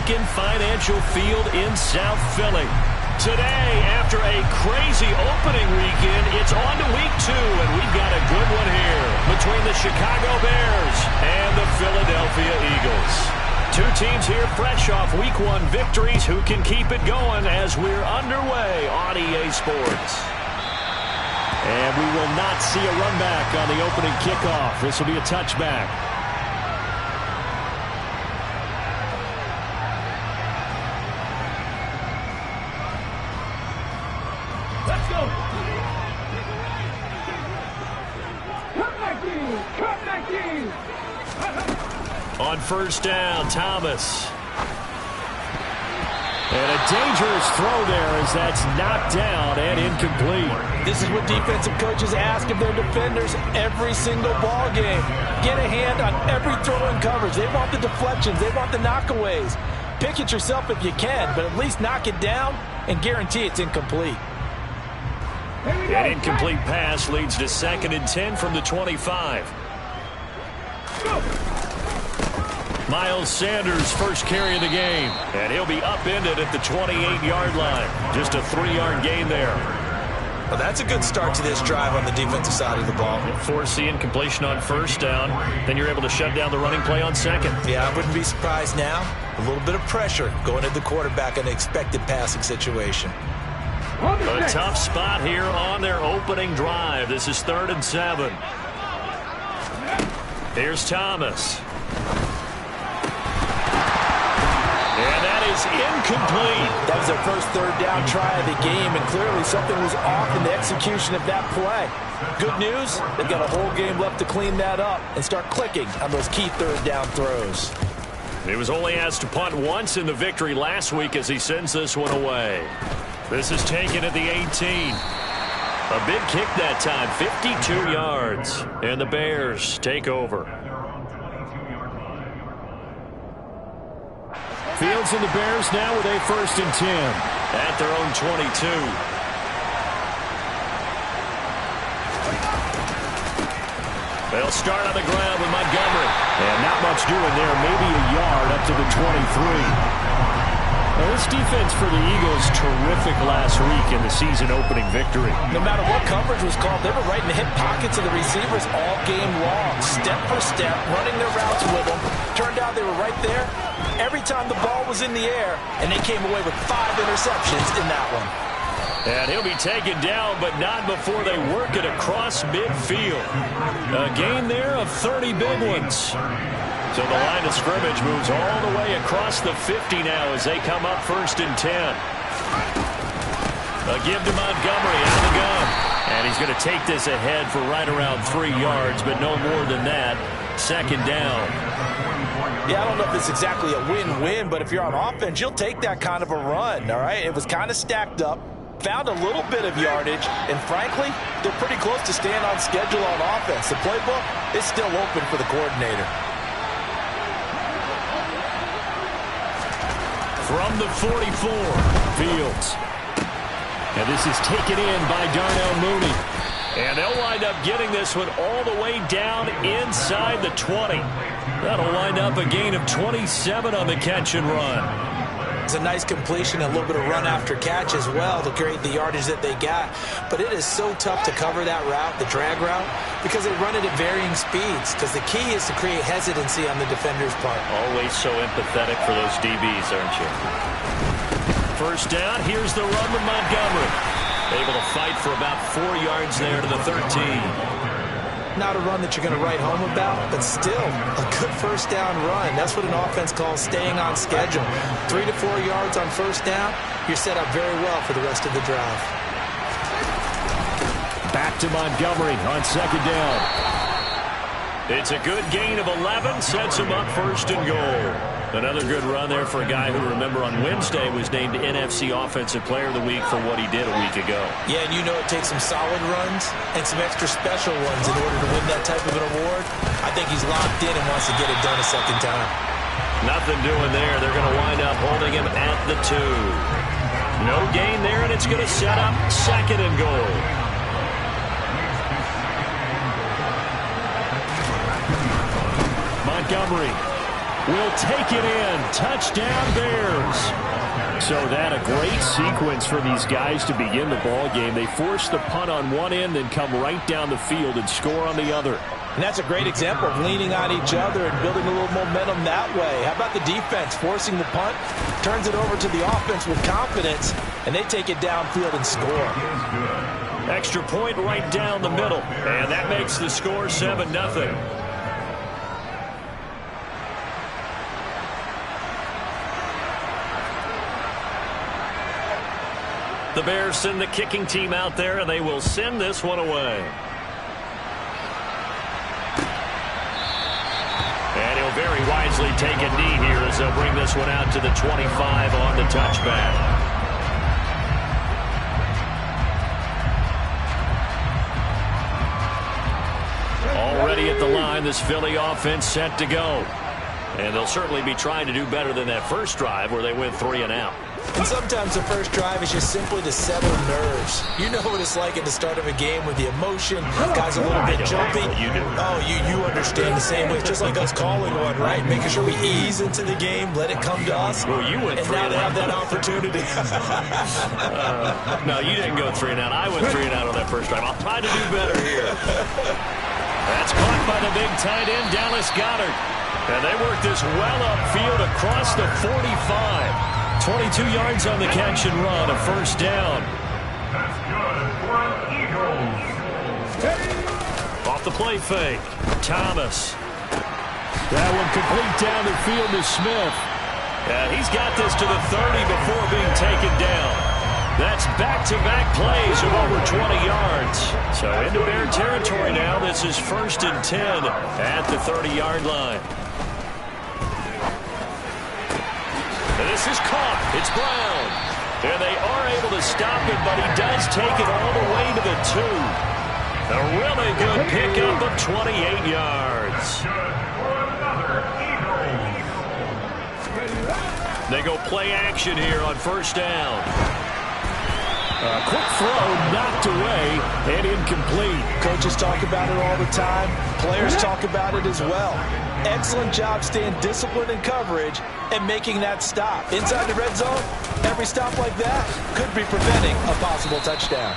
Lincoln Financial Field in South Philly. Today, after a crazy opening weekend, it's on to week 2, and we've got a good one here between the Chicago Bears and the Philadelphia Eagles. Two teams here fresh off week 1 victories. Who can keep it going as we're underway on EA Sports? And we will not see a run back on the opening kickoff. This will be a touchback. Let's go. On first down, Thomas. And a dangerous throw there as that's knocked down and incomplete. This is what defensive coaches ask of their defenders every single ball game. Get a hand on every throw in coverage. They want the deflections. They want the knockaways. Pick it yourself if you can, but at least knock it down and guarantee it's incomplete. An incomplete pass leads to 2nd and 10 from the 25. Miles Sanders' first carry of the game, and he'll be upended at the 28-yard line. Just a 3-yard gain there. Well, that's a good start to this drive on the defensive side of the ball. Force the incompletion on first down, then you're able to shut down the running play on 2nd. Yeah, I wouldn't be surprised now. A little bit of pressure going at the quarterback in an expected passing situation. A tough spot here on their opening drive. This is 3rd and 7. Here's Thomas. And that is incomplete. That was their first 3rd down try of the game, and clearly something was off in the execution of that play. Good news, they've got a whole game left to clean that up and start clicking on those key 3rd down throws. He was only asked to punt once in the victory last week as he sends this one away. This is taken at the 18. A big kick that time, 52 yards. And the Bears take over. Fields and the Bears now with a 1st and 10 at their own 22. They'll start on the ground with Montgomery. And not much doing there, maybe a yard up to the 23. Well, this defense for the Eagles, terrific last week in the season-opening victory. No matter what coverage was called, they were right in the hip pockets of the receivers all game long. Step for step, running their routes with them. Turned out they were right there every time the ball was in the air, and they came away with 5 interceptions in that one. And he'll be taken down, but not before they work it across midfield. A gain there of 30 big ones. So the line of scrimmage moves all the way across the 50 now as they come up 1st and 10. A give to Montgomery out of the gun. And he's going to take this ahead for right around 3 yards, but no more than that. 2nd down. Yeah, I don't know if it's exactly a win-win, but if you're on offense, you'll take that kind of a run, all right? It was kind of stacked up. Found a little bit of yardage, and frankly, they're pretty close to staying on schedule on offense. The playbook is still open for the coordinator. From the 44, Fields. And this is taken in by Darnell Mooney. And they'll wind up getting this one all the way down inside the 20. That'll wind up a gain of 27 on the catch and run. It's a nice completion, a little bit of run after catch as well to create the yardage that they got. But it is so tough to cover that route, the drag route, because they run it at varying speeds. Because the key is to create hesitancy on the defender's part. Always so empathetic for those DBs, aren't you? First down, here's the run with Montgomery. Able to fight for about 4 yards there to the 13. Not a run that you're going to write home about, but still a good first down run. That's what an offense calls staying on schedule. 3 to 4 yards on first down, you're set up very well for the rest of the drive. Back to Montgomery on 2nd down. It's a good gain of 11, sets him up 1st and goal. Another good run there for a guy who, remember, on Wednesday was named NFC Offensive Player of the Week for what he did a week ago. Yeah, and you know it takes some solid runs and some extra special ones in order to win that type of an award. I think he's locked in and wants to get it done a second time. Nothing doing there. They're going to wind up holding him at the 2. No gain there, and it's going to set up 2nd and goal. Montgomery. will take it in. Touchdown, Bears. So that a great sequence for these guys to begin the ball game. They force the punt on one end, then come right down the field and score on the other. And that's a great example of leaning on each other and building a little momentum that way. How about the defense forcing the punt, turns it over to the offense with confidence, and they take it downfield and score. Extra point right down the middle, and that makes the score 7-0. The Bears send the kicking team out there, and they will send this one away. And he'll very wisely take a knee here as they'll bring this one out to the 25 on the touchback. Already at the line, this Philly offense set to go. And they'll certainly be trying to do better than that first drive where they went 3 and out. And sometimes the first drive is just simply to settle nerves. You know what it's like at the start of a game with the emotion. Guys a little bit jumpy. You do. Oh, you understand the same way. It's just like us calling one, right? Making sure we ease into the game, let it come to us. Well, you went and 3 now and they out. have that opportunity. No, you didn't go 3 and out. I went 3 and out on that first drive. I'll try to do better here. That's caught by the big tight end, Dallas Goedert. And they work this well upfield across the 45. 22 yards on the catch and run, a first down. That's good for Eagles. Off the play fake, Thomas. That one complete down the field to Smith. And he's got this to the 30 before being taken down. That's back-to-back plays of over 20 yards. So into Bear territory now. This is 1st and 10 at the 30-yard line. And this is caught. It's Brown. And they are able to stop it, but he does take it all the way to the 2. A really good pickup of 28 yards. They go play action here on first down. A quick throw knocked away and incomplete. Coaches talk about it all the time. Players talk about it as well. Excellent job staying disciplined in coverage and making that stop. Inside the red zone, every stop like that could be preventing a possible touchdown.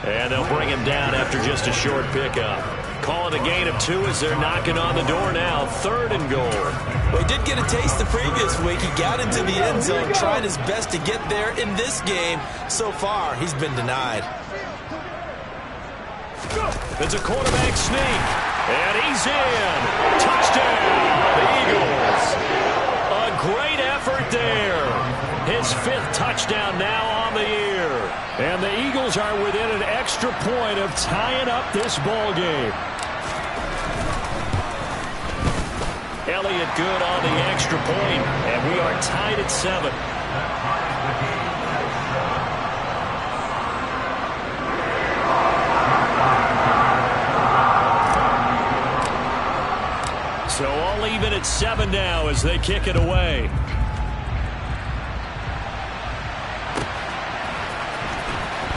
And they'll bring him down after just a short pickup. Calling a gain of 2 as they're knocking on the door now. 3rd and goal. Well, he did get a taste the previous week. He got into the end zone, tried his best to get there in this game. So far, he's been denied. It's a quarterback sneak. And he's in. Touchdown, the Eagles. A great effort there. His 5th touchdown now on the year. And the Eagles are within an extra point of tying up this ball game. Elliott good on the extra point, and we are tied at 7. So all even at 7 now as they kick it away.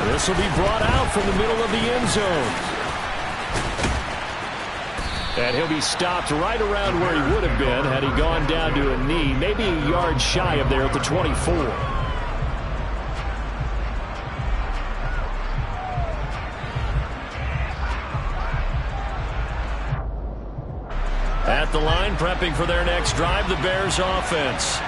This will be brought out from the middle of the end zone. And he'll be stopped right around where he would have been had he gone down to a knee, maybe a yard shy of there at the 24. At the line, prepping for their next drive, the Bears offense.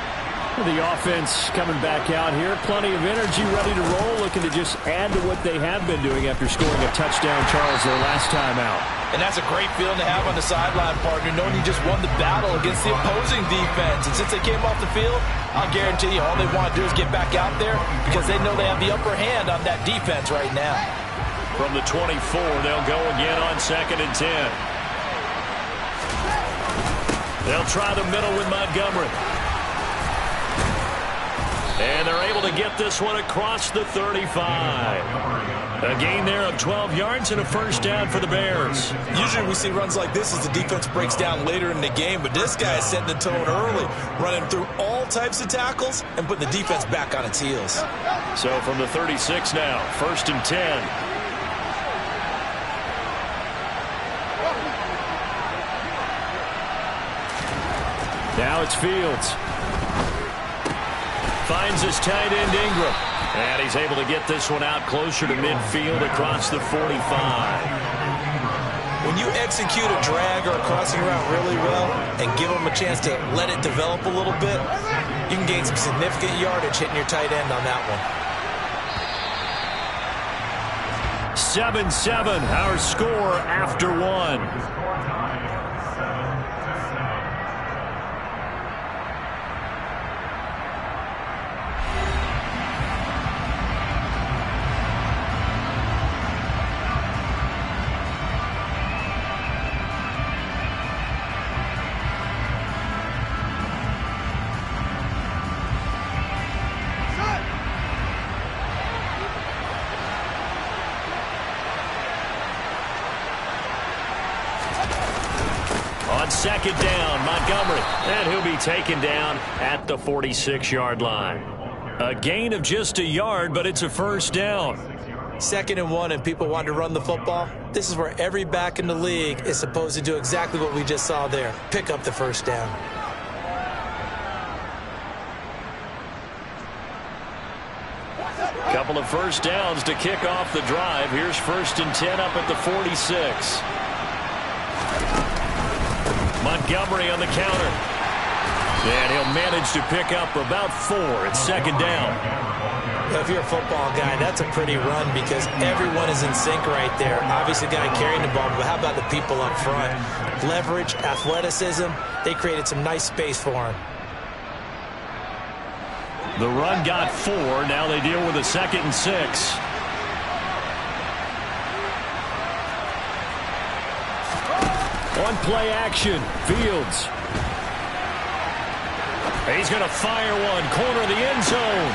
The offense coming back out here. Plenty of energy, ready to roll, looking to just add to what they have been doing after scoring a touchdown, Charles, their last time out. And that's a great feeling to have on the sideline, partner, knowing you just won the battle against the opposing defense. And since they came off the field, I'll guarantee you all they want to do is get back out there because they know they have the upper hand on that defense right now. From the 24, they'll go again on 2nd and 10. They'll try the middle with Montgomery. And they're able to get this one across the 35. A gain there of 12 yards and a first down for the Bears. Usually we see runs like this as the defense breaks down later in the game, but this guy is setting the tone early, running through all types of tackles and putting the defense back on its heels. So from the 36 now, 1st and 10. Now it's Fields. Finds his tight end Ingram. And he's able to get this one out closer to midfield across the 45. When you execute a drag or a crossing route really well and give them a chance to let it develop a little bit, you can gain some significant yardage hitting your tight end on that one. 7-7, our score after one. On second down, Montgomery, and he'll be taken down at the 46-yard line. A gain of just a yard, but it's a first down. 2nd and 1, and people want to run the football. This is where every back in the league is supposed to do exactly what we just saw there. Pick up the first down. Couple of first downs to kick off the drive. Here's 1st and 10 up at the 46. Montgomery on the counter. And he'll manage to pick up about 4 at 2nd down. If you're a football guy, that's a pretty run because everyone is in sync right there. Obviously, the guy carrying the ball, but how about the people up front? Leverage, athleticism, they created some nice space for him. The run got 4. Now they deal with a 2nd and 6. On play action, Fields. He's going to fire one, corner of the end zone.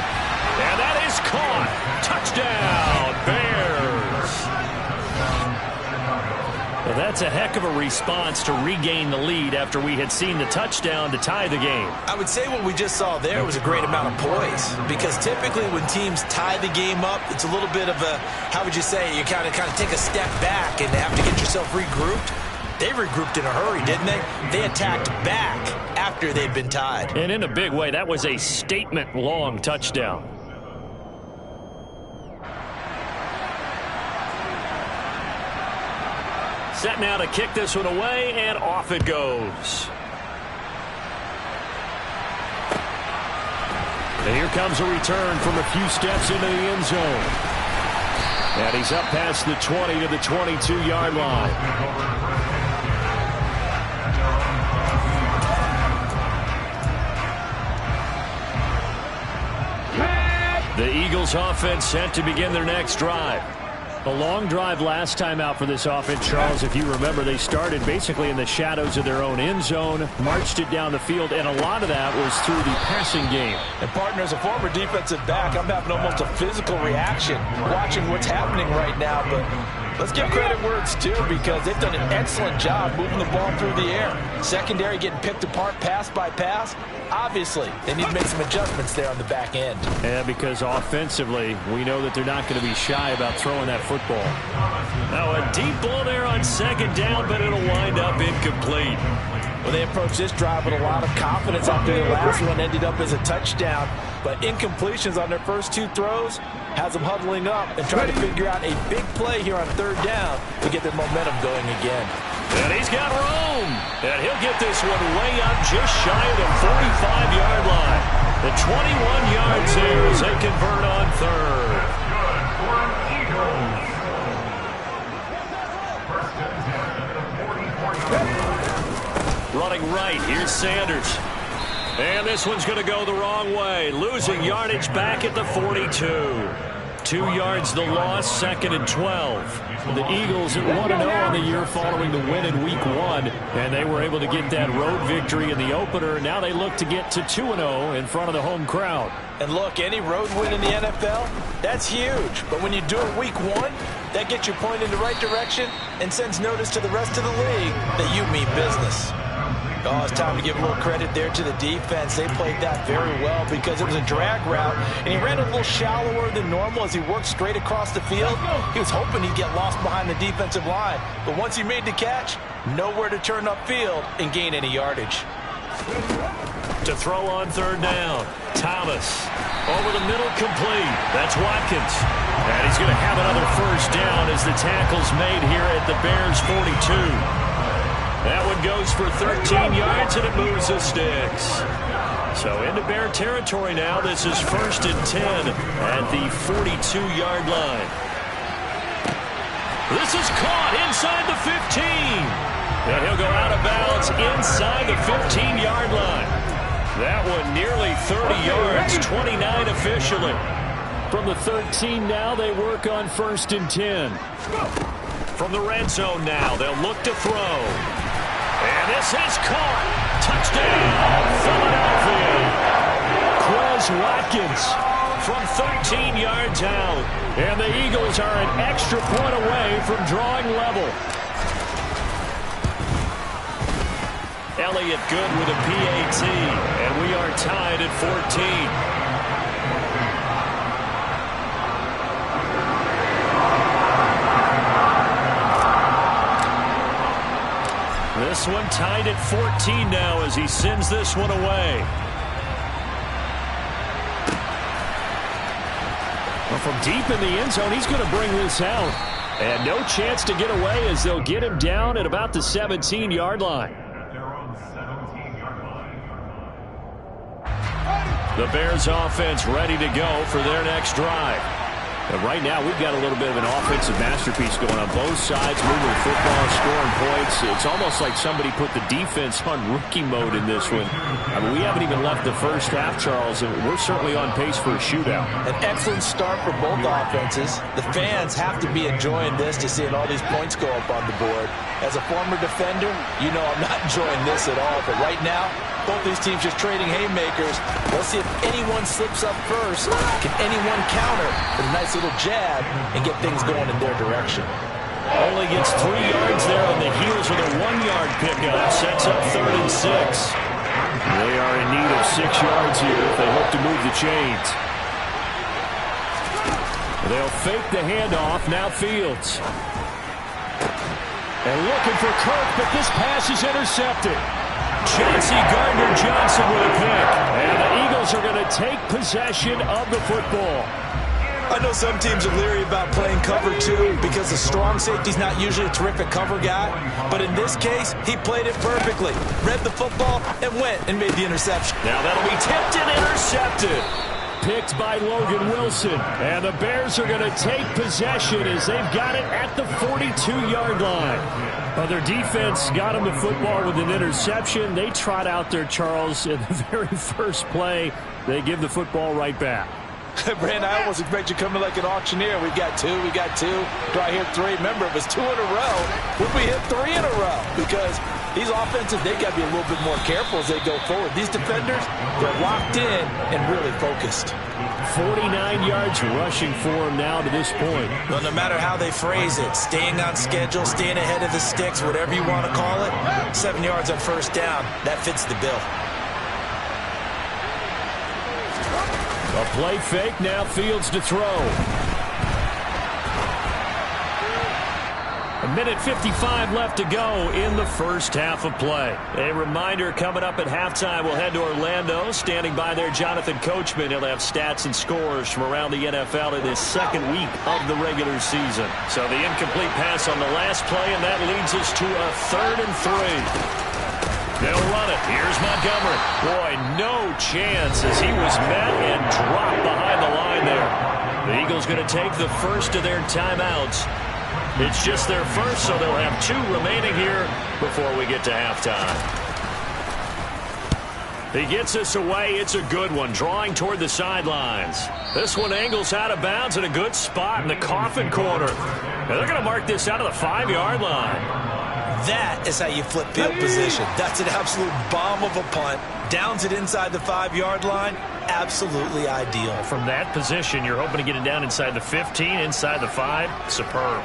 And that is caught. Touchdown, Bears. Well, that's a heck of a response to regain the lead after we had seen the touchdown to tie the game. I would say what we just saw there was a great amount of poise because typically when teams tie the game up, it's a little bit of a, how would you say, you kind of take a step back and have to get yourself regrouped. They regrouped in a hurry, didn't they? They attacked back after they'd been tied. And in a big way, that was a statement-long touchdown. Set now to kick this one away, and off it goes. And here comes a return from a few steps into the end zone. And he's up past the 20 to the 22-yard line. The Eagles offense set to begin their next drive. A long drive last time out for this offense, Charles. If you remember, they started basically in the shadows of their own end zone, marched it down the field, and a lot of that was through the passing game. And, partner, as a former defensive back, I'm having almost a physical reaction watching what's happening right now. But let's give credit where it's due because they've done an excellent job moving the ball through the air. Secondary getting picked apart pass by pass. Obviously, they need to make some adjustments there on the back end. Yeah, because offensively, we know that they're not going to be shy about throwing that football. Now a deep ball there on 2nd down, but it'll wind up incomplete. Well, they approached this drive with a lot of confidence after the last one ended up as a touchdown. But incompletions on their first 2 throws has them huddling up and trying to figure out a big play here on 3rd down to get their momentum going again. And he's got room. And he'll get this one way up just shy of the 45-yard line. The 21 yards there as they convert on 3rd. Running right, here's Sanders. And this one's going to go the wrong way. Losing yardage back at the 42. 2 yards the loss, 2nd and 12. The Eagles at 1-0 on the year following the win in Week 1. And they were able to get that road victory in the opener. Now they look to get to 2-0 in front of the home crowd. And look, any road win in the NFL, that's huge. But when you do it Week 1, that gets you pointed in the right direction and sends notice to the rest of the league that you mean business. Oh, it's time to give a little credit there to the defense. They played that very well because it was a drag route, and he ran a little shallower than normal as he worked straight across the field. He was hoping he'd get lost behind the defensive line, but once he made the catch, nowhere to turn upfield and gain any yardage. To throw on third down. Thomas. Over the middle, complete. That's Watkins. And he's going to have another first down as the tackle's made here at the Bears' 42. That one goes for 13 yards, and it moves the sticks. So into Bear territory now. This is 1st and 10 at the 42-yard line. This is caught inside the 15. And he'll go out of bounds inside the 15-yard line. That one nearly 30 yards, 29 officially. From the 13 now, they work on 1st and 10. From the red zone now, they'll look to throw. And this is caught. Touchdown, Philadelphia. Quez Watkins from 13 yards out. And the Eagles are an extra point away from drawing level. Elliott good with a PAT, and we are tied at 14. This one tied at 14 now as he sends this one away. Well, from deep in the end zone, he's going to bring this out. And no chance to get away as they'll get him down at about the 17-yard line. The Bears offense ready to go for their next drive. And right now, we've got a little bit of an offensive masterpiece going on both sides, moving the football, scoring points. It's almost like somebody put the defense on rookie mode in this one. I mean, we haven't even left the first half, Charles, and we're certainly on pace for a shootout. An excellent start for both offenses. The fans have to be enjoying this to seeing all these points go up on the board. As a former defender, you know I'm not enjoying this at all. But right now, both these teams just trading haymakers. Let's see if anyone slips up first. Can anyone counter with a nice little jab and get things going in their direction? Only gets 3 yards there on the heels of a 1-yard pickup. Sets up 3rd and 6. They are in need of 6 yards here if they hope to move the chains. They'll fake the handoff. Now Fields. And looking for Kirk, but this pass is intercepted. Chauncey Gardner-Johnson with a pick. And the Eagles are going to take possession of the football. I know some teams are leery about playing cover 2 because the strong safety's not usually a terrific cover guy. But in this case, he played it perfectly. Read the football and went and made the interception. Now that'll be tipped and intercepted. Picked by Logan Wilson. And the Bears are going to take possession as they've got it at the 42-yard line. Well, their defense got them the football with an interception. They trot out there, Charles, in the very first play. They give the football right back. Brand, I almost expect you coming like an auctioneer. We got 2, we got 2. Do I hit 3? Remember, if it's 2 in a row, would we hit 3 in a row? Because these offenses, they got to be a little bit more careful as they go forward. These defenders, they're locked in and really focused. 49 yards rushing for him now to this point. Well, no matter how they phrase it, staying on schedule, staying ahead of the sticks, whatever you want to call it, 7 yards on first down, that fits the bill. A play fake, now Fields to throw. A minute 55 left to go in the first half of play. A reminder coming up at halftime, we'll head to Orlando. Standing by there, Jonathan Coachman. He'll have stats and scores from around the NFL in his second week of the regular season. So the incomplete pass on the last play, and that leads us to a 3rd and 3. They'll run it. Here's Montgomery. Boy, no chance as he was met and dropped behind the line there. The Eagles going to take the first of their timeouts. It's just their first, so they'll have 2 remaining here before we get to halftime. He gets this away. It's a good one, drawing toward the sidelines. This one angles out of bounds in a good spot in the coffin corner. And they're going to mark this out of the 5-yard line. That is how you flip field position. That's an absolute bomb of a punt. Downs it inside the 5-yard line. Absolutely ideal. From that position, you're hoping to get it down inside the 15, inside the 5. Superb.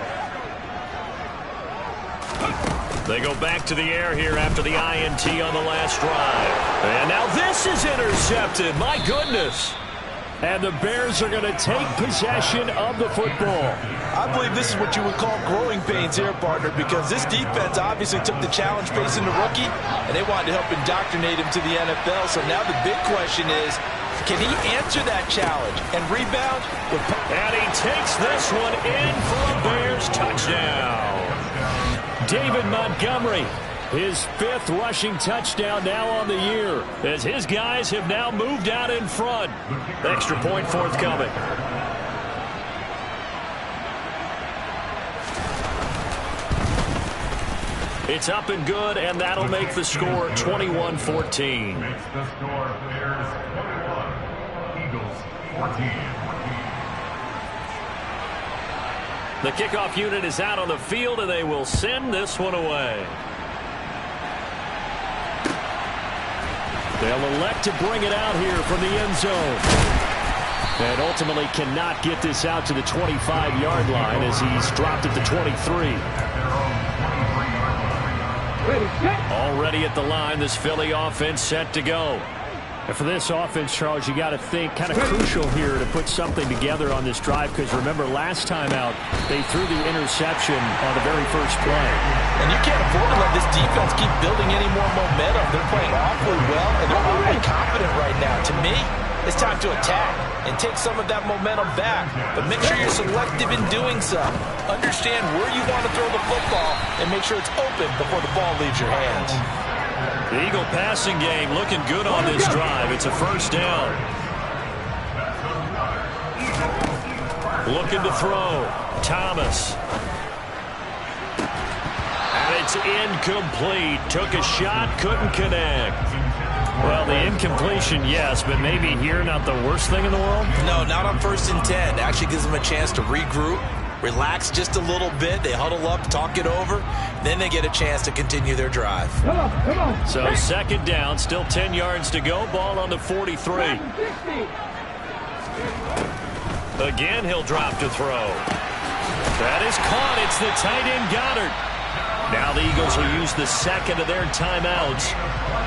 They go back to the air here after the INT on the last drive. And now this is intercepted. My goodness. And the Bears are going to take possession of the football. I believe this is what you would call growing pains here, partner, because this defense obviously took the challenge facing the rookie, and they wanted to help indoctrinate him to the NFL. So now the big question is, can he answer that challenge and rebound? And he takes this one in for a Bears touchdown. David Montgomery, his 5th rushing touchdown now on the year, as his guys have now moved out in front. Extra point forthcoming. It's up and good, and that'll make the score 21-14. Makes the score Bears 21, Eagles 14. The kickoff unit is out on the field, and they will send this one away. They'll elect to bring it out here from the end zone. And ultimately cannot get this out to the 25-yard line as he's dropped at the 23. Already at the line, this Philly offense set to go. And for this offense, Charles, you got to think kind of crucial here to put something together on this drive, because remember last time out they threw the interception on the very first play. And you can't afford to let this defense keep building any more momentum. They're playing awfully well, and they're really confident right now. To me, it's time to attack and take some of that momentum back. But make sure you're selective in doing so. Understand where you want to throw the football and make sure it's open before the ball leaves your hands. The Eagle passing game looking good on this drive. It's a first down. Looking to throw. Thomas. And it's incomplete. Took a shot, couldn't connect. Well, the incompletion, yes, but maybe here not the worst thing in the world? No, not on 1st and 10. Actually gives them a chance to regroup, relax just a little bit. They huddle up, talk it over. Then they get a chance to continue their drive. So 2nd down, still 10 yards to go. Ball on the 43. Again, he'll drop to throw. That is caught. It's the tight end Goddard. Now the Eagles will use the 2nd of their timeouts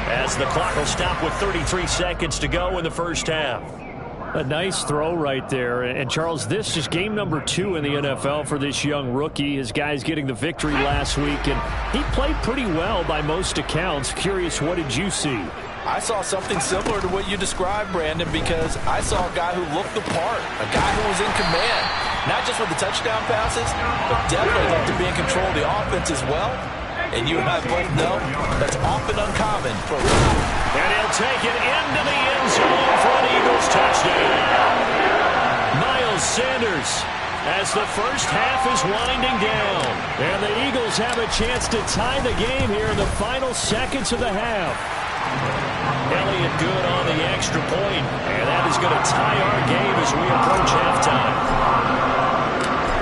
as the clock will stop with 33 seconds to go in the first half. A nice throw right there. And, Charles, this is game number 2 in the NFL for this young rookie. His guys getting the victory last week, and he played pretty well by most accounts. Curious, what did you see? I saw something similar to what you described, Brandon, because I saw a guy who looked the part, a guy who was in command, not just with the touchdown passes, but definitely looked to be in control of the offense as well. And you and I both know that's often uncommon for a rookie. And he'll take it into the end zone for an Eagles touchdown. Miles Sanders as the first half is winding down. And the Eagles have a chance to tie the game here in the final seconds of the half. Elliott good on the extra point, and that is going to tie our game as we approach halftime.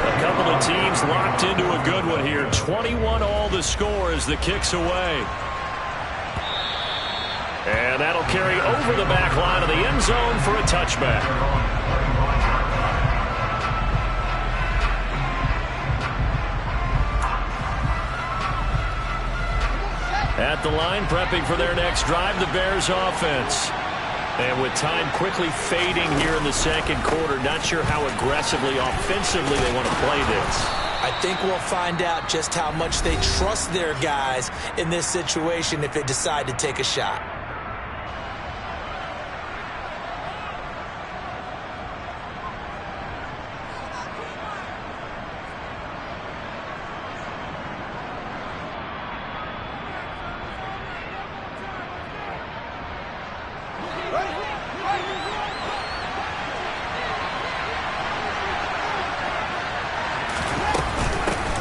A couple of teams locked into a good one here. 21-all the score as the kick's away. And that'll carry over the back line of the end zone for a touchback. At the line, prepping for their next drive, the Bears offense. And with time quickly fading here in the second quarter, not sure how aggressively, offensively they want to play this. I think we'll find out just how much they trust their guys in this situation if they decide to take a shot.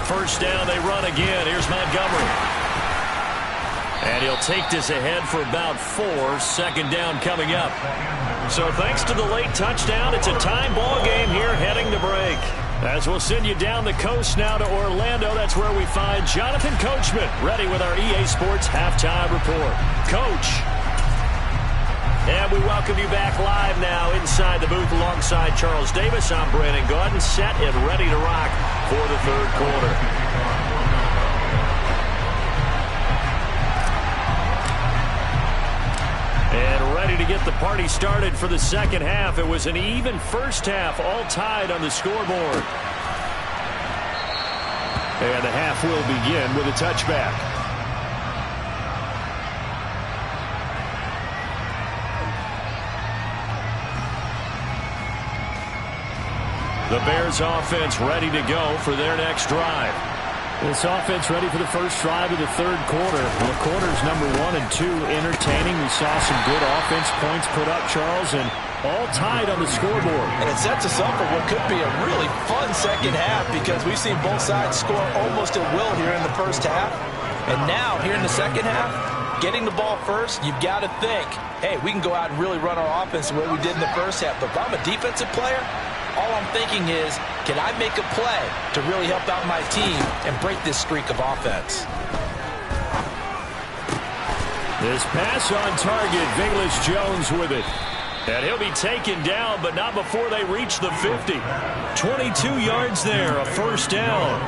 First down, they run again. Here's Montgomery. And he'll take this ahead for about 4. 2nd down coming up. So thanks to the late touchdown, it's a time ball game here heading to break. As we'll send you down the coast now to Orlando, that's where we find Jonathan Coachman ready with our EA Sports Halftime Report. Coach. And we welcome you back live now inside the booth alongside Charles Davis. I'm Brandon Gaudin, set and ready to rock for the third quarter. And ready ready to get the party started for the second half. It was an even first half, all tied on the scoreboard. And the half will begin with a touchback. The Bears offense ready to go for their next drive. This offense ready for the first drive of the third quarter. Well, the quarters number 1 and 2 entertaining. We saw some good offense points put up, Charles, and all tied on the scoreboard. And it sets us up for what could be a really fun second half because we've seen both sides score almost at will here in the first half. And now, here in the second half, getting the ball first, you've got to think, hey, we can go out and really run our offense the way we did in the first half. But if I'm a defensive player, all I'm thinking is, can I make a play to really help out my team and break this streak of offense? This pass on target, Vilas-Jones with it. And he'll be taken down, but not before they reach the 50. 22 yards there, a first down.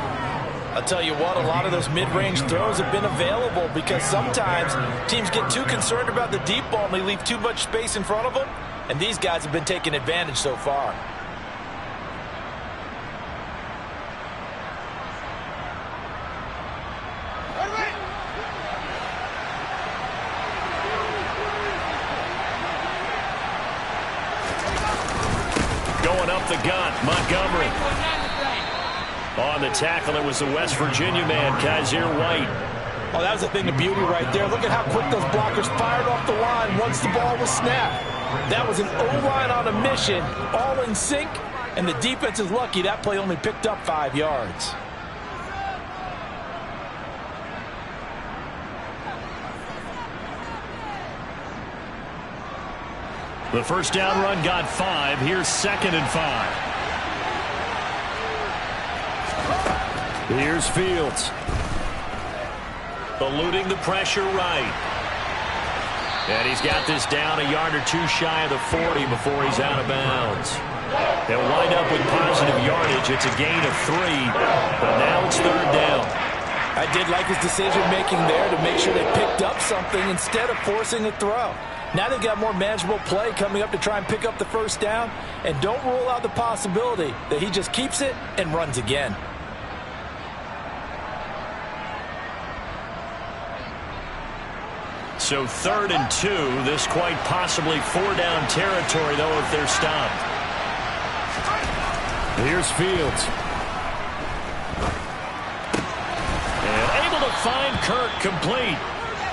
I'll tell you what, a lot of those mid-range throws have been available because sometimes teams get too concerned about the deep ball and they leave too much space in front of them, and these guys have been taking advantage so far. Going up the gut, Montgomery. On the tackle, it was the West Virginia man, Kaiser White. Oh, that was a thing of beauty right there. Look at how quick those blockers fired off the line once the ball was snapped. That was an O-line on a mission, all in sync, and the defense is lucky that play only picked up 5 yards. The first down run got 5. Here's 2nd and 5. Here's Fields. Eluding the pressure right. And he's got this down a yard or two shy of the 40 before he's out of bounds. They'll wind up with positive yardage. It's a gain of 3, but now it's 3rd down. I did like his decision-making there to make sure they picked up something instead of forcing a throw. Now they've got more manageable play coming up to try and pick up the first down, and don't rule out the possibility that he just keeps it and runs again. So 3rd and 2, this quite possibly 4-down territory, though, if they're stopped. Here's Fields. And able to find Kirk complete.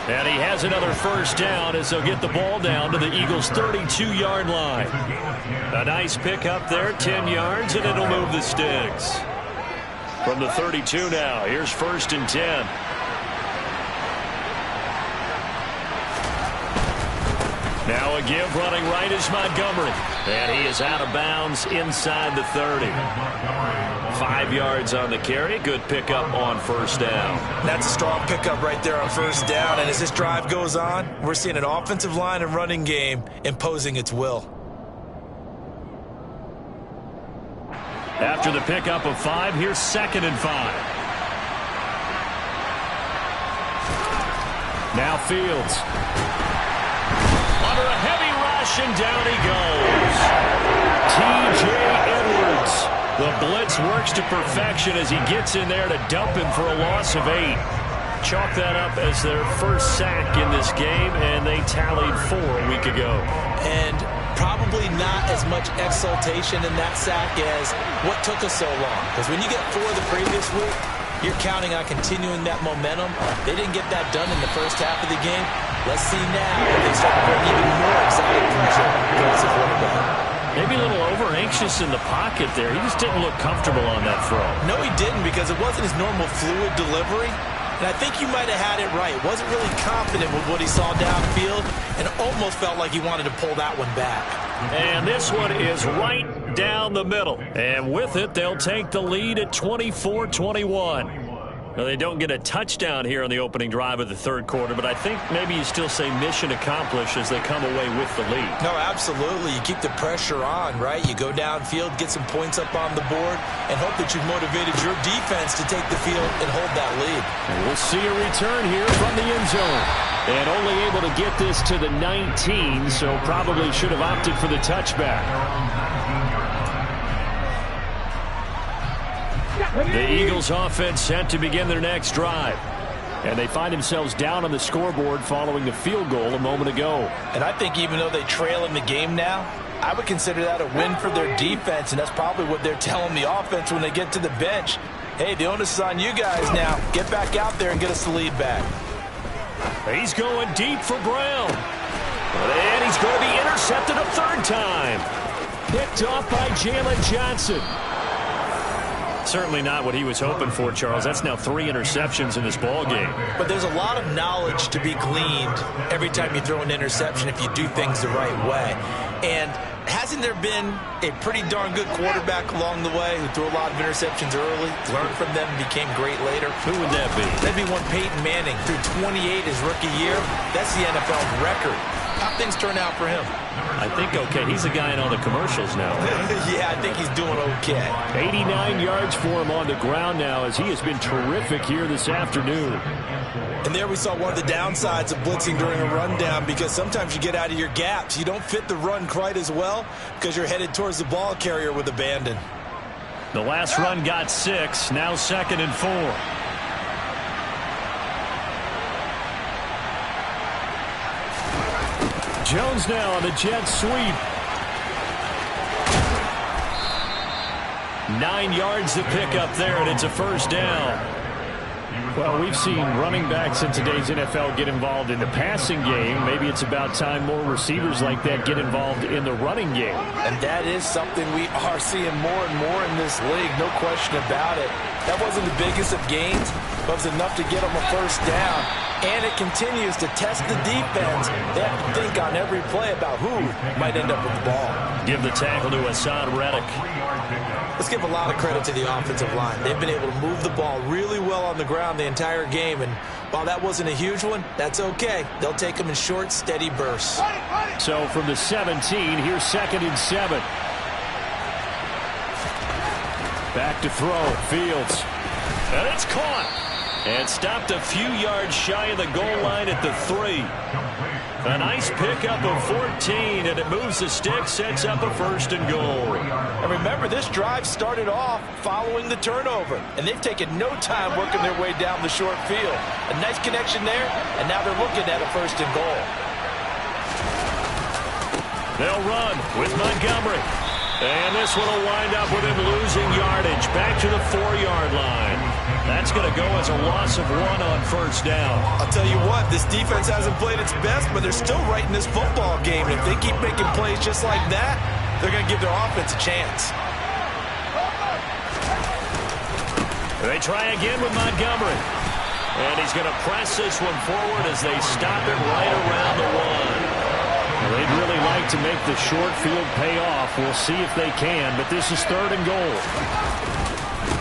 And he has another first down as they'll get the ball down to the Eagles' 32-yard line. A nice pickup there, 10 yards, and it'll move the sticks. From the 32 now, here's 1st and 10. Now a give running right is Montgomery. And he is out of bounds inside the 30. 5 yards on the carry. Good pickup on first down. That's a strong pickup right there on first down. And as this drive goes on, we're seeing an offensive line and running game imposing its will. After the pickup of 5, here's 2nd and 5. Now Fields. Under a heavy rush, and down he goes. T.J. Edwards. The blitz works to perfection as he gets in there to dump him for a loss of 8. Chalk that up as their first sack in this game, and they tallied 4 a week ago. And probably not as much exultation in that sack as what took us so long. Because when you get 4 the previous week, you're counting on continuing that momentum. They didn't get that done in the first half of the game. Let's see now if they start to bring even more exotic pressure towards the quarterback. Maybe a little over-anxious in the pocket there. He just didn't look comfortable on that throw. No, he didn't, because it wasn't his normal fluid delivery. And I think you might have had it right. Wasn't really confident with what he saw downfield and almost felt like he wanted to pull that one back. And this one is right down the middle. And with it, they'll take the lead at 24-21. Now, they don't get a touchdown here on the opening drive of the third quarter, but I think maybe you still say mission accomplished as they come away with the lead. No, absolutely. You keep the pressure on, right? You go downfield, get some points up on the board, and hope that you've motivated your defense to take the field and hold that lead. And we'll see a return here from the end zone. And only able to get this to the 19, so probably should have opted for the touchback. The Eagles offense set to begin their next drive. And they find themselves down on the scoreboard following the field goal a moment ago. And I think even though they trail in the game now, I would consider that a win for their defense, and that's probably what they're telling the offense when they get to the bench. Hey, the onus is on you guys now. Get back out there and get us the lead back. He's going deep for Brown. And he's going to be intercepted a third time. Picked off by Jalen Johnson. Certainly not what he was hoping for, Charles. That's now 3 interceptions in this ball game. But there's a lot of knowledge to be gleaned every time you throw an interception if you do things the right way. And hasn't there been a pretty darn good quarterback along the way who threw a lot of interceptions early, learned from them, and became great later? Who would that be? That'd be one Peyton Manning, threw 28 his rookie year. That's the NFL record. How things turn out for him? I think okay. He's a guy in all the commercials now. Yeah, I think he's doing okay. 89 yards for him on the ground now as he has been terrific here this afternoon. And there we saw one of the downsides of blitzing during a rundown, because sometimes you get out of your gaps. You don't fit the run quite as well because you're headed towards the ball carrier with abandon. The last run got 6, now 2nd and 4. Jones now on the jet sweep. 9 yards to pick up there, and it's a first down. Well, we've seen running backs in today's NFL get involved in the passing game. Maybe it's about time more receivers like that get involved in the running game. And that is something we are seeing more and more in this league, no question about it. That wasn't the biggest of gains, but it was enough to get them a first down. And it continues to test the defense. They have to think on every play about who might end up with the ball. Give the tackle to Hassan Reddick. Let's give a lot of credit to the offensive line. They've been able to move the ball really well on the ground the entire game. And while that wasn't a huge one, that's okay. They'll take them in short, steady bursts. So from the 17, here's 2nd and 7. Back to throw, Fields. And it's caught. And stopped a few yards shy of the goal line at the 3. A nice pickup of 14, and it moves the stick, sets up a 1st and goal. And remember, this drive started off following the turnover, and they've taken no time working their way down the short field. A nice connection there, and now they're looking at a 1st and goal. They'll run with Montgomery. And this one will wind up with him losing yardage back to the 4-yard line. That's going to go as a loss of 1 on 1st down. I'll tell you what, this defense hasn't played its best, but they're still right in this football game. And if they keep making plays just like that, they're going to give their offense a chance. They try again with Montgomery. And he's going to press this one forward as they stop it right around the 1. They'd really like to make the short field pay off. We'll see if they can, but this is 3rd and goal.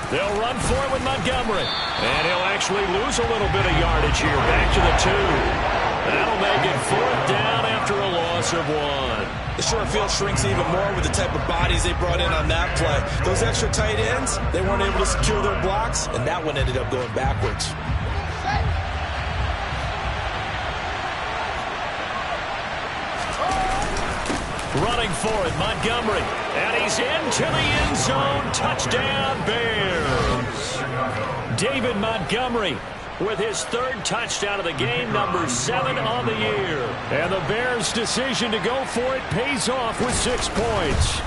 They'll run for it with Montgomery. And he'll actually lose a little bit of yardage here. Back to the 2. That'll make it 4th down after a loss of 1. The short field shrinks even more with the type of bodies they brought in on that play. Those extra tight ends, they weren't able to secure their blocks, and that one ended up going backwards. Running for it, Montgomery. And he's into the end zone. Touchdown, Bears. David Montgomery with his 3rd touchdown of the game, number 7 on the year. And the Bears' decision to go for it pays off with 6 points.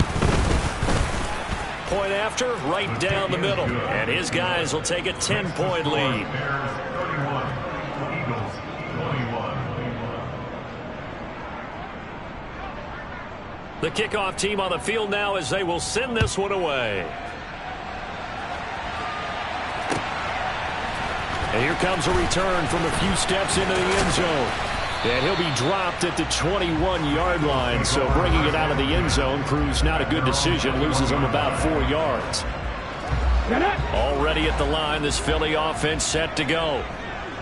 Point after, right down the middle. And his guys will take a 10-point lead. The kickoff team on the field now as they will send this one away. And here comes a return from a few steps into the end zone. And he'll be dropped at the 21-yard line. So bringing it out of the end zone proves not a good decision. Loses him about 4 yards. Already at the line, this Philly offense set to go.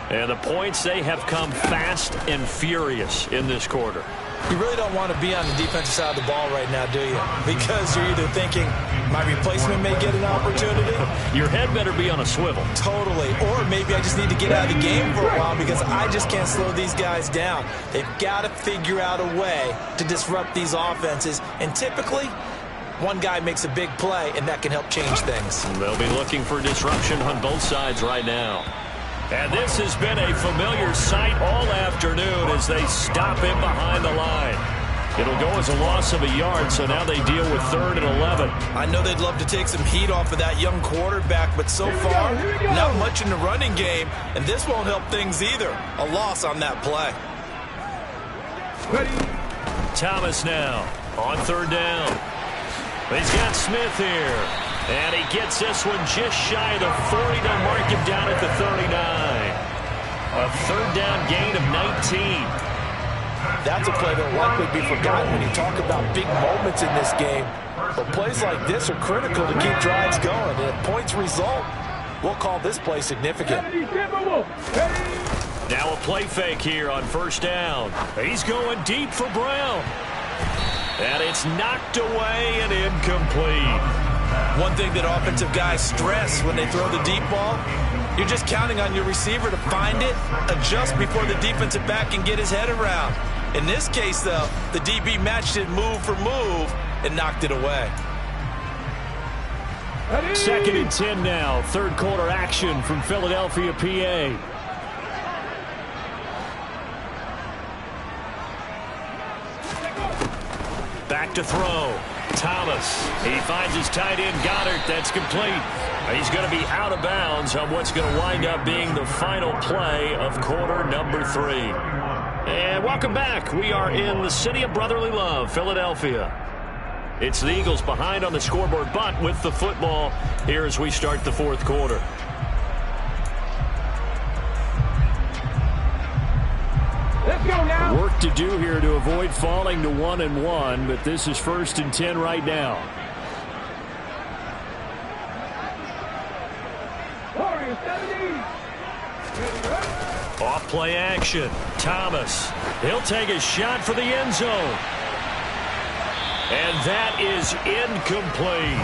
And the points, they have come fast and furious in this quarter. You really don't want to be on the defensive side of the ball right now, do you? Because you're either thinking, my replacement may get an opportunity. Your head better be on a swivel. Totally. Or maybe I just need to get out of the game for a while because I just can't slow these guys down. They've got to figure out a way to disrupt these offenses. And typically, one guy makes a big play, and that can help change things. They'll be looking for disruption on both sides right now. And this has been a familiar sight all afternoon as they stop him behind the line. It'll go as a loss of a yard, so now they deal with 3rd and 11. I know they'd love to take some heat off of that young quarterback, but so far, not much in the running game, and this won't help things either. A loss on that play. Thomas now on 3rd down. He's got Smith here. And he gets this one just shy of the 40 to mark him down at the 39. A 3rd down gain of 19. That's a play that will likely be forgotten when you talk about big moments in this game. But plays like this are critical to keep drives going. And if points result, we'll call this play significant. Now a play fake here on 1st down. He's going deep for Brown. And it's knocked away and incomplete. One thing that offensive guys stress when they throw the deep ball, you're just counting on your receiver to find it, adjust before the defensive back can get his head around. In this case, though, the DB matched it move for move and knocked it away. 2nd and 10 now. 3rd quarter action from Philadelphia, PA. Back to throw. Thomas. He finds his tight end, Goddard. That's complete. He's going to be out of bounds on what's going to wind up being the final play of quarter number 3. And welcome back. We are in the city of brotherly love, Philadelphia. It's the Eagles behind on the scoreboard, but with the football here as we start the 4th quarter. Let's go now. Work to do here to avoid falling to 1-1, but this is 1st and 10 right now. Off play action. Thomas. He'll take a shot for the end zone. And that is incomplete.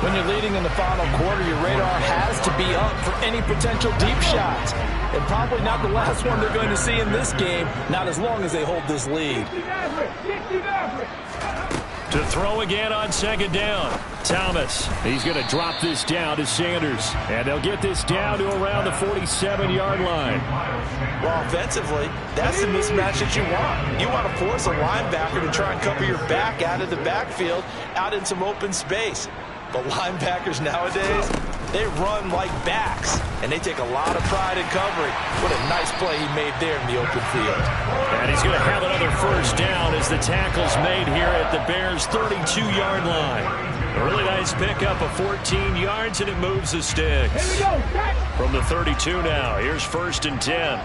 When you're leading in the final quarter, your radar has to be up for any potential deep shots. And probably not the last one they're going to see in this game, not as long as they hold this lead. To throw again on 2nd down. Thomas. He's going to drop this down to Sanders. And they'll get this down to around the 47-yard line. Well, offensively, that's the mismatch that you want. You want to force a linebacker to try and cover your back out of the backfield, out in some open space. But linebackers nowadays, they run like backs, and they take a lot of pride in covering. What a nice play he made there in the open field. And he's going to have another 1st down as the tackle's made here at the Bears' 32-yard line. A really nice pickup of 14 yards, and it moves the sticks. From the 32 now, here's 1st and 10.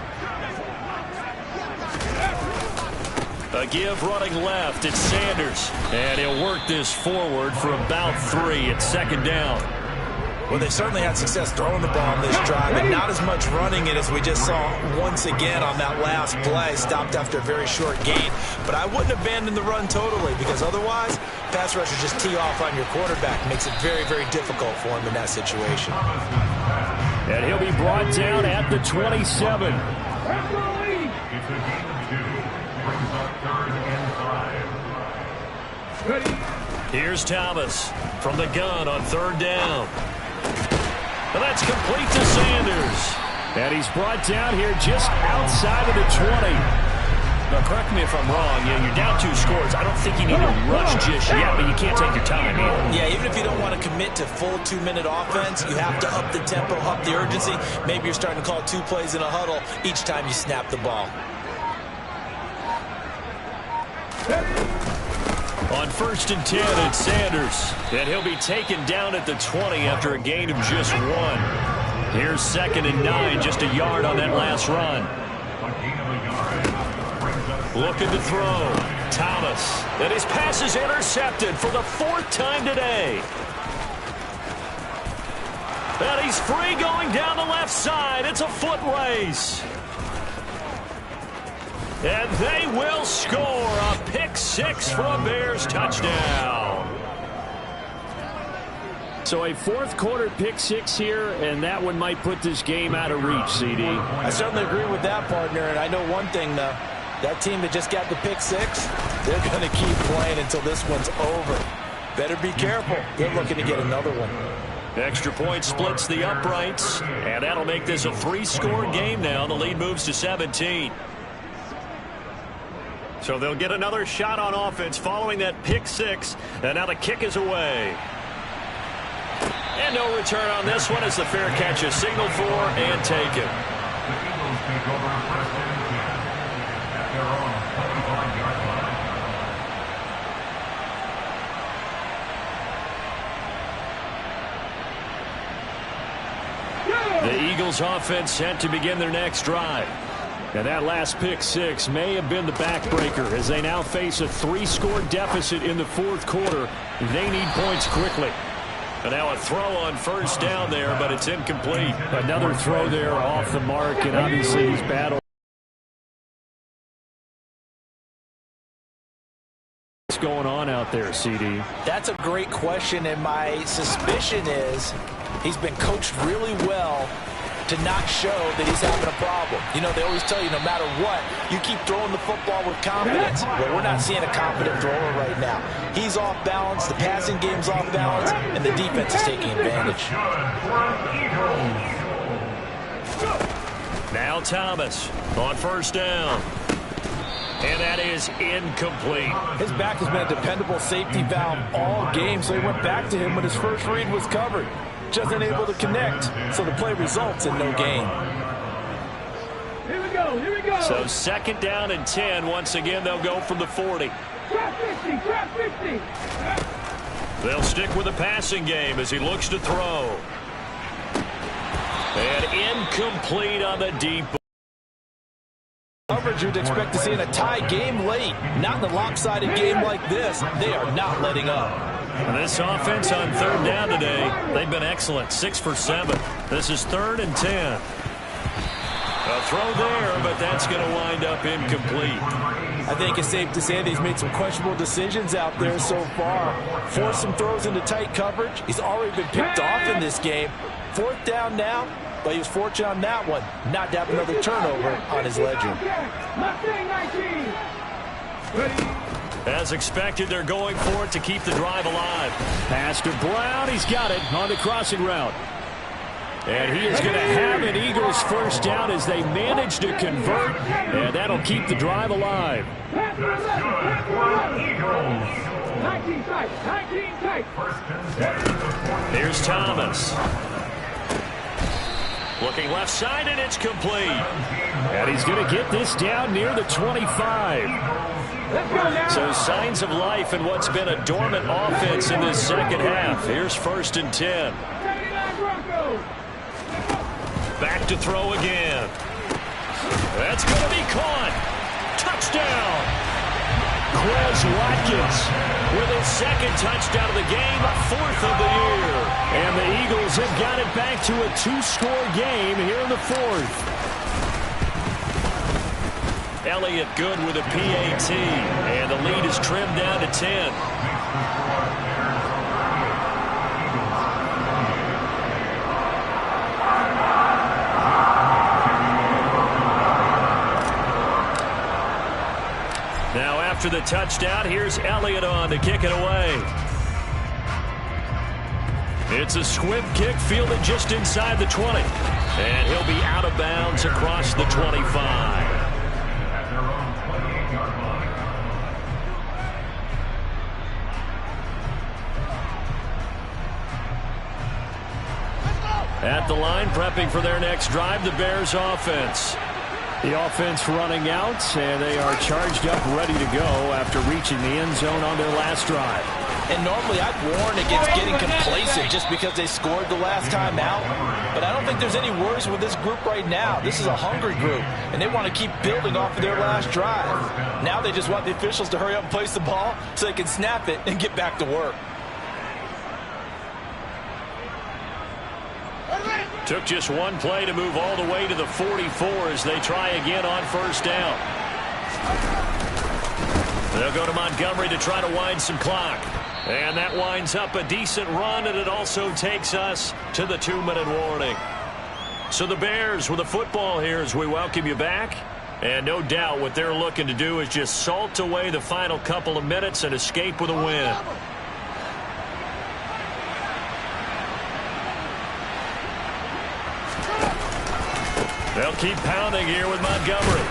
A give running left, it's Sanders. And he'll work this forward for about 3 at 2nd down. Well, they certainly had success throwing the ball on this drive, and not as much running it as we just saw once again on that last play. Stopped after a very short gain. But I wouldn't abandon the run totally, because otherwise, pass rushers just tee off on your quarterback. Makes it very, very difficult for him in that situation. And he'll be brought down at the 27. Here's Thomas from the gun on 3rd down. And that's complete to Sanders. And he's brought down here just outside of the 20. Now, correct me if I'm wrong. Yeah, you're down 2 scores. I don't think you need to rush just yet, but you can't take your time either. Yeah, even if you don't want to commit to full 2-minute offense, you have to up the tempo, up the urgency. Maybe you're starting to call 2 plays in a huddle each time you snap the ball. On 1st and 10, it's Sanders. And he'll be taken down at the 20 after a gain of just 1. Here's 2nd and 9, just a yard on that last run. Looking to throw. Thomas. And his pass is intercepted for the 4th time today. And he's free going down the left side. It's a foot race. And they will score a pick-6 for a Bears touchdown. So a fourth-quarter pick-6 here, and that one might put this game out of reach, CD. I certainly agree with that, partner, and I know one thing, though. That team that just got the pick-6, they're going to keep playing until this one's over. Better be careful. They're looking to get another one. Extra point splits the uprights, and that'll make this a 3-score game now. The lead moves to 17. So they'll get another shot on offense following that pick-6, and now the kick is away. And no return on this one as the fair catch is signaled for and taken. The Eagles take over first and 10 at their own 25-yard line. The Eagles offense set to begin their next drive. And that last pick-6 may have been the backbreaker as they now face a 3-score deficit in the fourth quarter. They need points quickly. And now a throw on first down there, but it's incomplete. Another throw there off the mark, and obviously he's battled. What's going on out there, CD? That's a great question, and my suspicion is he's been coached really well to not show that he's having a problem. You know, they always tell you no matter what, you keep throwing the football with confidence. Well, we're not seeing a confident thrower right now. He's off balance, the passing game's off balance, and the defense is taking advantage. Now Thomas on first down. And that is incomplete. His back has been a dependable safety valve all game, so he went back to him when his first read was covered. Just unable to connect, so the play results in no gain. Here we go, here we go. So second down and 10. Once again, they'll go from the 40. Trap 50, trap 50. They'll stick with the passing game as he looks to throw. And incomplete on the deep. Coverage you'd expect to see in a tie game late. Not in a lopsided game like this. They are not letting up. This offense on third down today, they've been excellent. 6 for 7. This is 3rd and 10. A throw there, but that's going to wind up incomplete. I think it's safe to say that he's made some questionable decisions out there so far. Forced some throws into tight coverage. He's already been picked off in this game. 4th down now, but he was fortunate on that one. Not to have another turnover on his ledger. As expected, they're going for it to keep the drive alive. Pass to Brown. He's got it on the crossing route. And he is going to have an Eagles first down as they manage to convert, and that'll keep the drive alive. Here's Thomas. Looking left side, and it's complete. And he's going to get this down near the 25. So signs of life in what's been a dormant offense in this second half. Here's 1st and 10. Back to throw again. That's going to be caught. Touchdown. Quez Watkins with his 2nd touchdown of the game, 4th of the year. And the Eagles have got it back to a 2-score game here in the 4th. Elliott good with a PAT, and the lead is trimmed down to 10. Now after the touchdown, here's Elliott on to kick it away. It's a squib kick fielded just inside the 20. And he'll be out of bounds across the 25. At the line, prepping for their next drive, the Bears offense. The offense running out, and they are charged up, ready to go after reaching the end zone on their last drive. And normally I'd warn against getting complacent just because they scored the last time out. But I don't think there's any worries with this group right now. This is a hungry group, and they want to keep building off of their last drive. Now they just want the officials to hurry up and place the ball so they can snap it and get back to work. Took just one play to move all the way to the 44 as they try again on first down. They'll go to Montgomery to try to wind some clock. And that winds up a decent run, and it also takes us to the 2-minute warning. So the Bears with the football here as we welcome you back. And no doubt what they're looking to do is just salt away the final couple of minutes and escape with a win. They'll keep pounding here with Montgomery.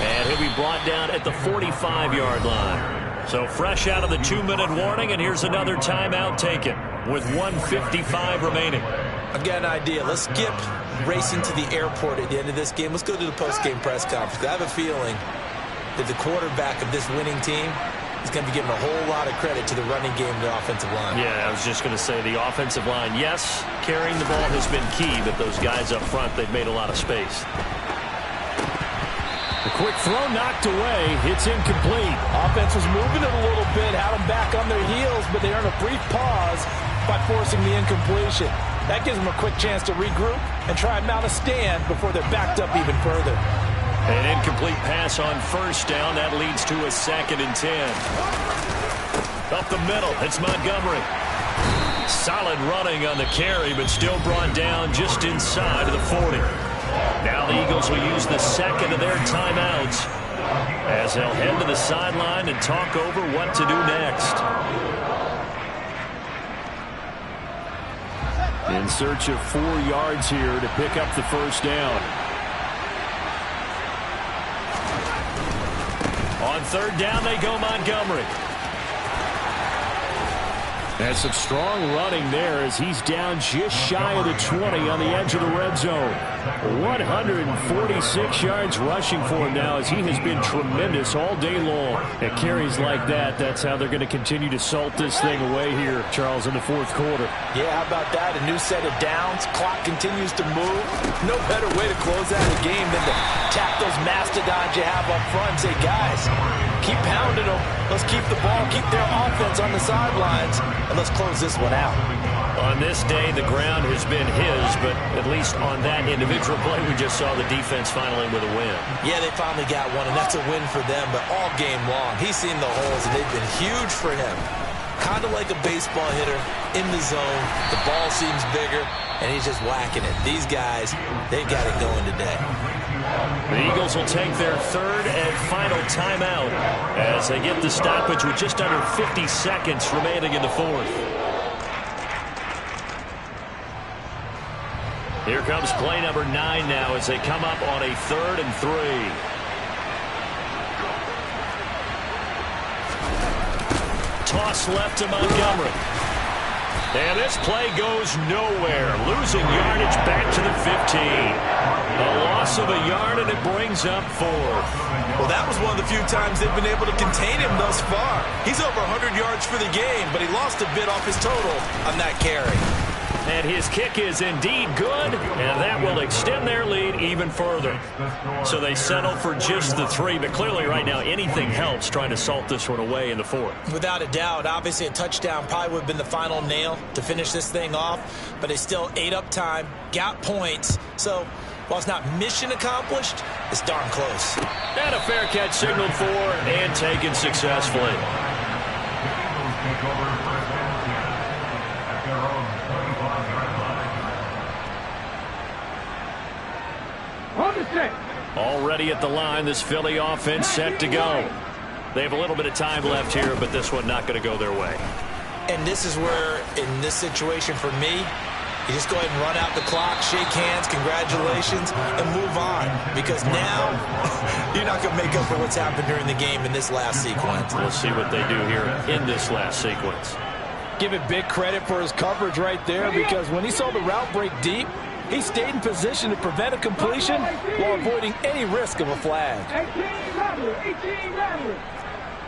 And he'll be brought down at the 45-yard line. So fresh out of the 2-minute warning, and here's another timeout taken with 1:55 remaining. I've got an idea. Let's skip racing to the airport at the end of this game. Let's go to the post-game press conference. I have a feeling that the quarterback of this winning team is going to be given a whole lot of credit to the running game and the offensive line. Yeah, I was just going to say the offensive line, yes, carrying the ball has been key, but those guys up front, they've made a lot of space. The quick throw knocked away. It's incomplete. Offense was moving it a little bit, had them back on their heels, but they earned a brief pause by forcing the incompletion. That gives them a quick chance to regroup and try and mount a stand before they're backed up even further. An incomplete pass on first down. That leads to a 2nd and 10. Up the middle, it's Montgomery. Solid running on the carry, but still brought down just inside of the 40. Now the Eagles will use the second of their timeouts as they'll head to the sideline and talk over what to do next. In search of 4 yards here to pick up the first down. On 3rd down, they go Montgomery. And some strong running there as he's down just shy of the 20 on the edge of the red zone. 146 yards rushing for him now as he has been tremendous all day long. At carries like that, that's how they're going to continue to salt this thing away here, Charles, in the 4th quarter. Yeah, how about that? A new set of downs. Clock continues to move. No better way to close out a game than to tap those mastodons you have up front and say, guys, keep pounding them. Let's keep the ball, keep their offense on the sidelines, and let's close this one out. On this day, the ground has been his, but at least on that individual play, we just saw the defense finally with a win. Yeah, they finally got one, and that's a win for them, but all game long, he's seen the holes, and they've been huge for him. Kind of like a baseball hitter in the zone. The ball seems bigger, and he's just whacking it. These guys, they've got it going today. The Eagles will take their 3rd and final timeout as they get the stoppage with just under 50 seconds remaining in the 4th. Here comes play number 9 now as they come up on a 3rd and 3. Toss left to Montgomery. And this play goes nowhere. Losing yardage back to the 15. A loss of a yard, and it brings up 4th. Well, that was one of the few times they've been able to contain him thus far. He's over 100 yards for the game, but he lost a bit off his total on that carry. And his kick is indeed good, and that will extend their lead even further. So they settle for just the 3, but clearly right now anything helps trying to salt this one away in the 4th. Without a doubt, obviously a touchdown probably would have been the final nail to finish this thing off, but they still ate up time, got points, so while it's not mission accomplished, it's darn close. And a fair catch signaled for and taken successfully. Already at the line, this Philly offense set to go. They have a little bit of time left here, but this one not going to go their way. And this is where, in this situation for me, you just go ahead and run out the clock, shake hands, congratulations, and move on. Because now, you're not going to make up for what's happened during the game in this last sequence. We'll see what they do here in this last sequence. Give it big credit for his coverage right there, because when he saw the route break deep, he stayed in position to prevent a completion while avoiding any risk of a flag. 18 rattle, 18 rattle.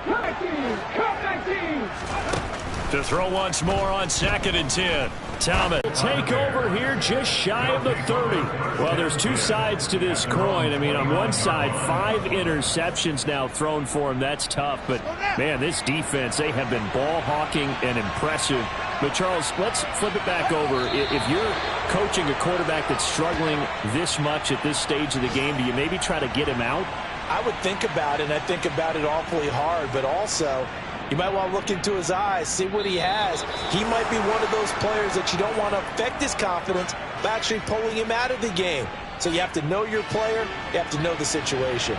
19, come 19. To throw once more on 2nd and 10. Thomas will take over here just shy of the 30. Well, there's 2 sides to this coin. I mean, on one side, 5 interceptions now thrown for him. That's tough. But, man, this defense, they have been ball hawking and impressive. But, Charles, let's flip it back over. If you're coaching a quarterback that's struggling this much at this stage of the game, do you maybe try to get him out I would think about it, and I think about it awfully hard, but also you might want to look into his eyes, see what he has. He might be one of those players that you don't want to affect his confidence by actually pulling him out of the game. So you have to know your player, you have to know the situation.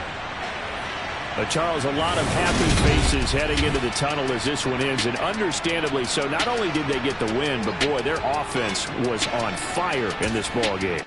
Charles, a lot of happy faces heading into the tunnel as this one ends, and understandably so. Not only did they get the win, but boy, their offense was on fire in this ball game.